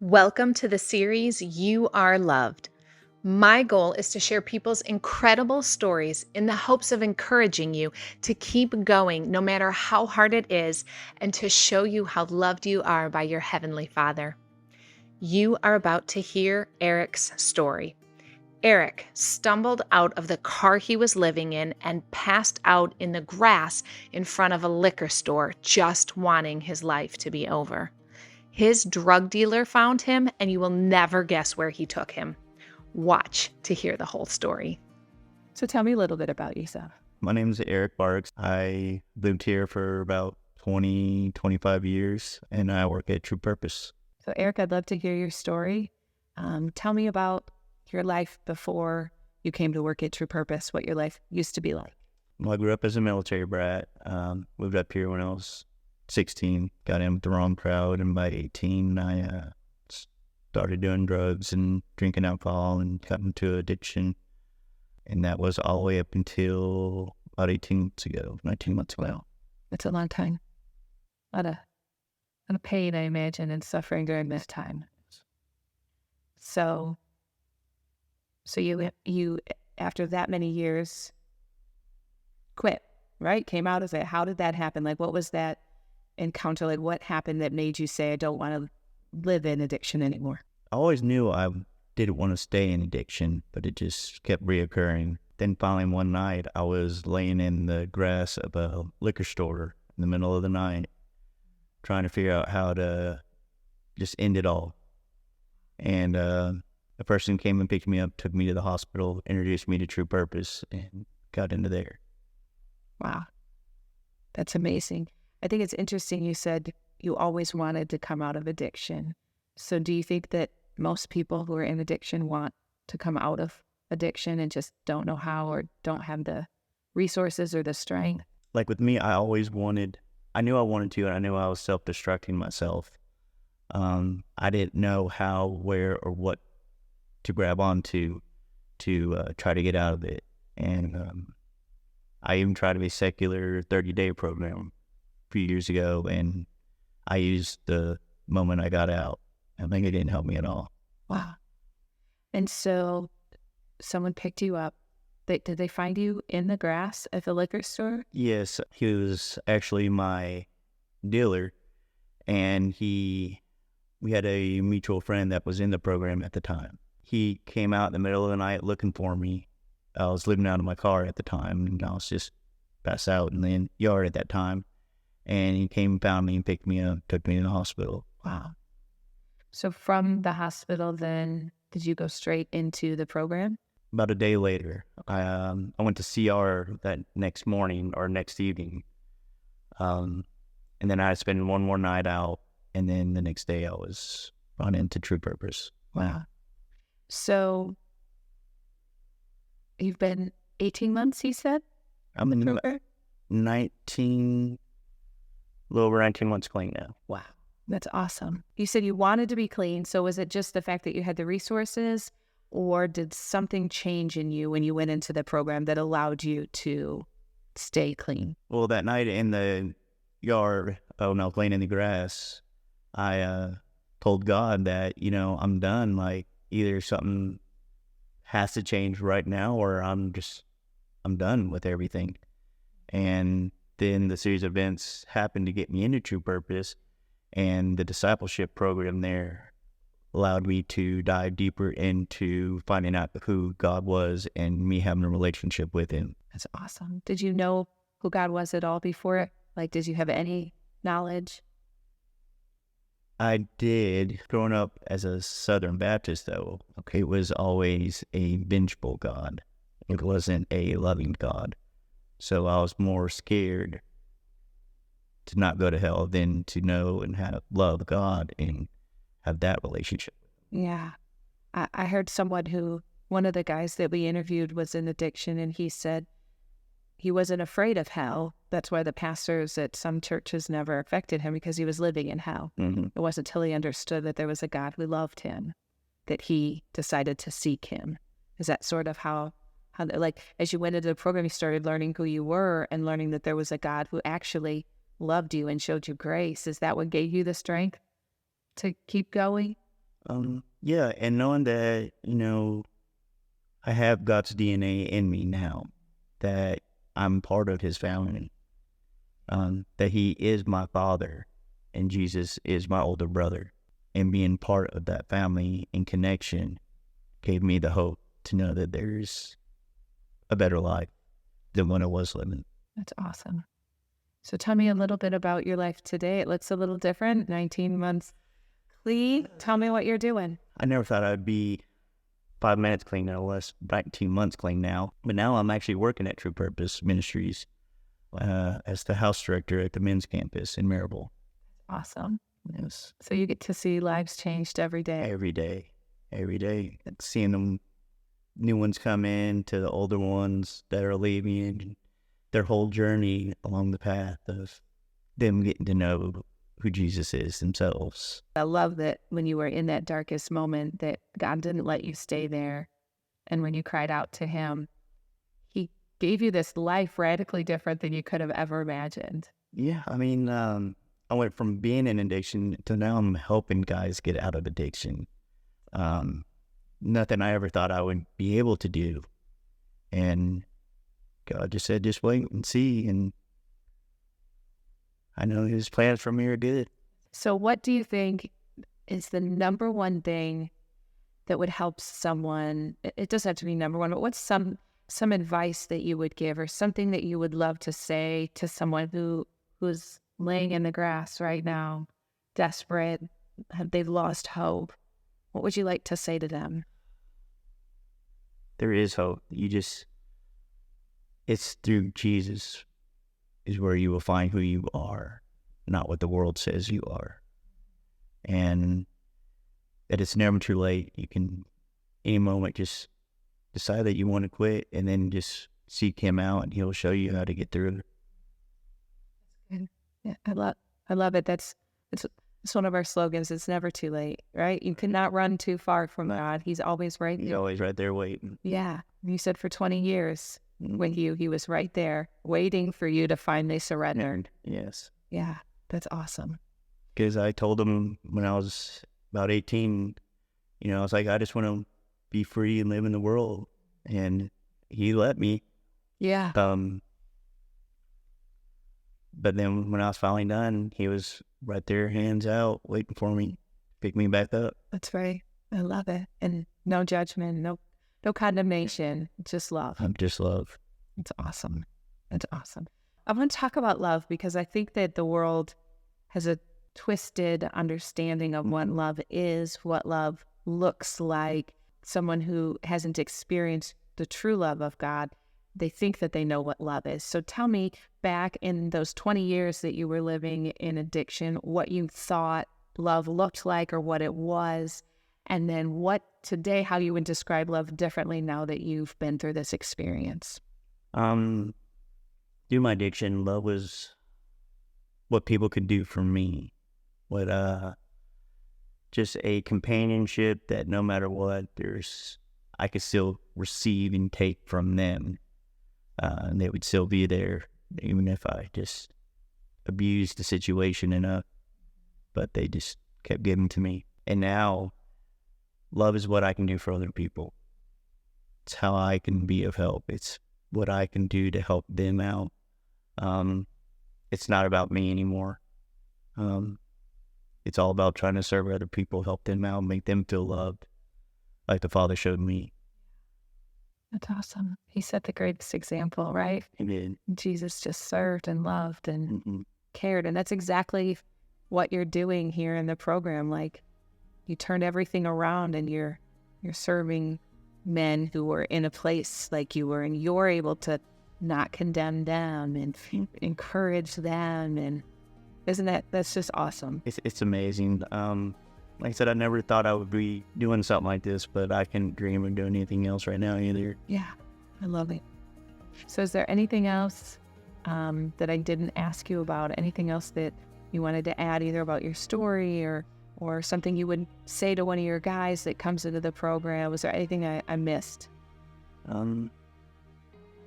Welcome to the series You Are Loved. My goal is to share people's incredible stories in the hopes of encouraging you to keep going no matter how hard it is and to show you how loved you are by your Heavenly Father. You are about to hear Eric's story. Eric stumbled out of the car he was living in and passed out in the grass in front of a liquor store, just wanting his life to be over. His drug dealer found him, and you will never guess where he took him. Watch to hear the whole story. So tell me a little bit about yourself. My name is Eric Barks. I lived here for about 25 years, and I work at True Purpose. So Eric, I'd love to hear your story. Tell me about your life before you came to work at True Purpose, what your life used to be like. Well, I grew up as a military brat. Moved up here when I was 16, got in with the wrong crowd, and by 18, I started doing drugs and drinking alcohol and got into addiction. And that was all the way up until about 19 months ago. That's a long time. A lot of pain, I imagine, and suffering during this time. So you after that many years quit, right? Came out of it. How did that happen? Like, what was that encounter? Like, what happened that made you say, I don't want to live in addiction anymore? I always knew I didn't want to stay in addiction, but it just kept reoccurring. Then finally one night, I was laying in the grass of a liquor store in the middle of the night, trying to figure out how to just end it all. And a person came and picked me up, took me to the hospital, introduced me to True Purpose, and got into there. Wow. That's amazing. I think it's interesting you said you always wanted to come out of addiction. So do you think that most people who are in addiction want to come out of addiction and just don't know how or don't have the resources or the strength? Like with me, I knew I wanted to, and I knew I was self-destructing myself. I didn't know how, where, or what to grab onto to try to get out of it. And I even tried a secular 30-day program a few years ago, and I used the moment I got out. I think it didn't help me at all. Wow. And so someone picked you up. Did they find you in the grass at the liquor store? Yes, he was actually my dealer, and we had a mutual friend that was in the program at the time. He came out in the middle of the night looking for me. I was living out of my car at the time, and I was just passed out in the yard at that time. And he came and found me and picked me up, took me to the hospital. Wow. So from the hospital, then, did you go straight into the program? About a day later, I went to CR that next morning or next evening. And then I spent one more night out, and then the next day I was brought into True Purpose. Wow. So you've been 18 months, you said? I'm in 19, a little over 19 months clean now. Wow. That's awesome. You said you wanted to be clean. So was it just the fact that you had the resources, or did something change in you when you went into the program that allowed you to stay clean? Well, that night in the yard, cleaning the grass, I told God that, I'm done. Like, either something has to change right now, or I'm done with everything. And then the series of events happened to get me into True Purpose, and the discipleship program there allowed me to dive deeper into finding out who God was and me having a relationship with him. That's awesome. Did you know who God was at all before? Like, did you have any knowledge? I did. Growing up as a Southern Baptist, though, it was always a vengeful God. It wasn't a loving God. So I was more scared to not go to hell than to know and love God and have that relationship. Yeah. I heard one of the guys that we interviewed was in addiction, and he said he wasn't afraid of hell. That's why the pastors at some churches never affected him, because he was living in hell. Mm-hmm. It wasn't until he understood that there was a God who loved him that he decided to seek him. Is that sort of how like, as you went into the program, you started learning who you were and learning that there was a God who actually loved you and showed you grace? Is that what gave you the strength to keep going? Yeah, and knowing that, I have God's DNA in me now, that I'm part of his family, that he is my father and Jesus is my older brother. And being part of that family and connection gave me the hope to know that there's a better life than what I was living. That's awesome. So tell me a little bit about your life today. It looks a little different. 19 months clean. Tell me what you're doing. I never thought I'd be 5 minutes clean, no less 19 months clean now. But now I'm actually working at True Purpose Ministries as the house director at the men's campus in Maribel. Awesome. Yes. So you get to see lives changed every day. Every day. And seeing them new ones come in to the older ones that are leaving, and their whole journey along the path of them getting to know who Jesus is themselves. I love that when you were in that darkest moment that God didn't let you stay there. And when you cried out to him, he gave you this life radically different than you could have ever imagined. Yeah, I mean, I went from being in addiction to now I'm helping guys get out of addiction. Nothing I ever thought I would be able to do. And God just said, just wait and see. And I know his plans for me are good. So what do you think is the number one thing that would help someone? It doesn't have to be number one, but what's some advice that you would give or something that you would love to say to someone who's laying in the grass right now, desperate, they've lost hope? What would you like to say to them? There is hope. It's through Jesus is where you will find who you are, not what the world says you are. And that it's never too late. You can, any moment, just decide that you want to quit and then just seek him out and he'll show you how to get through it. Good. Yeah, I love it. It's one of our slogans. It's never too late, right? You cannot run too far from God. He's always right He's there. always right there waiting. Yeah. You said for 20 years with you, he was right there waiting for you to finally surrender. Yes. Yeah, that's awesome. Because I told him when I was about 18, I was like, I just want to be free and live in the world. And he let me. Yeah. But then when I was finally done, he was right there, hands out, waiting for me, pick me back up. That's right. I love it. And no judgment, no condemnation, just love. Just love. It's awesome. That's awesome. I want to talk about love because I think that the world has a twisted understanding of what love is, what love looks like. Someone who hasn't experienced the true love of God, they think that they know what love is. So tell me, back in those 20 years that you were living in addiction, what you thought love looked like or what it was, and then what today, how you would describe love differently now that you've been through this experience. Through my addiction, love was what people could do for me. Just a companionship that no matter what, I could still receive and take from them. And they would still be there, even if I just abused the situation enough. But they just kept giving to me. And now, love is what I can do for other people. It's how I can be of help. It's what I can do to help them out. It's not about me anymore. It's all about trying to serve other people, help them out, make them feel loved, like the Father showed me. That's awesome. He set the greatest example, right? He did. Jesus just served and loved and Mm-hmm. cared. And that's exactly what you're doing here in the program. Like, you turned everything around and you're serving men who were in a place like you were, and you're able to not condemn them and encourage them. And that's just awesome. It's amazing. Like I said, I never thought I would be doing something like this, but I can't dream of doing anything else right now either. Yeah, I love it. So is there anything else that I didn't ask you about? Anything else that you wanted to add, either about your story or something you would say to one of your guys that comes into the program? Was there anything I missed?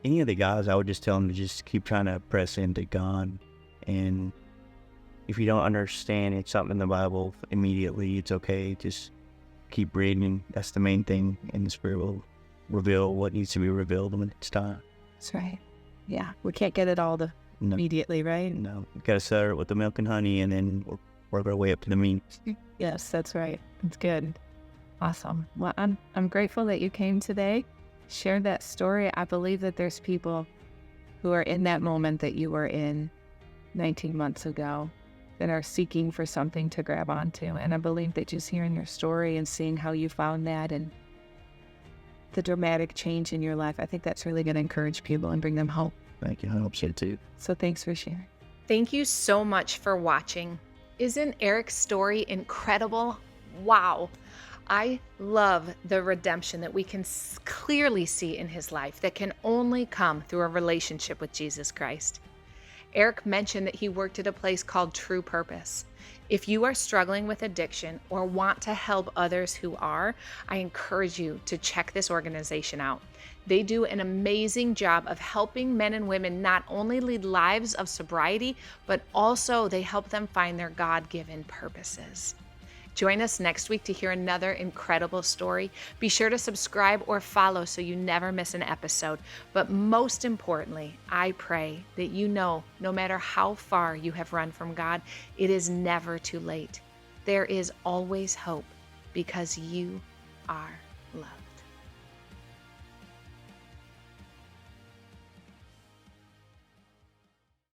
Any of the guys, I would just tell them to just keep trying to press into God. And if you don't understand it's something in the Bible immediately, it's okay. Just keep reading. That's the main thing, and the Spirit will reveal what needs to be revealed when it's time. That's right. Yeah, we can't get it all No, immediately, right? no, you gotta start with the milk and honey, and then work our way up to the meat. Yes, that's right. That's good. Awesome. Well, I'm grateful that you came today, shared that story. I believe that there's people who are in that moment that you were in 19 months ago that are seeking for something to grab onto. And I believe that just hearing your story and seeing how you found that and the dramatic change in your life, I think that's really going to encourage people and bring them hope. Thank you. I hope so too. So thanks for sharing. Thank you so much for watching. Isn't Eric's story incredible? Wow. I love the redemption that we can clearly see in his life that can only come through a relationship with Jesus Christ. Eric mentioned that he worked at a place called True Purpose. If you are struggling with addiction or want to help others who are, I encourage you to check this organization out. They do an amazing job of helping men and women not only lead lives of sobriety, but also they help them find their God-given purposes. Join us next week to hear another incredible story. Be sure to subscribe or follow so you never miss an episode. But most importantly, I pray that you know, no matter how far you have run from God, it is never too late. There is always hope because you are loved.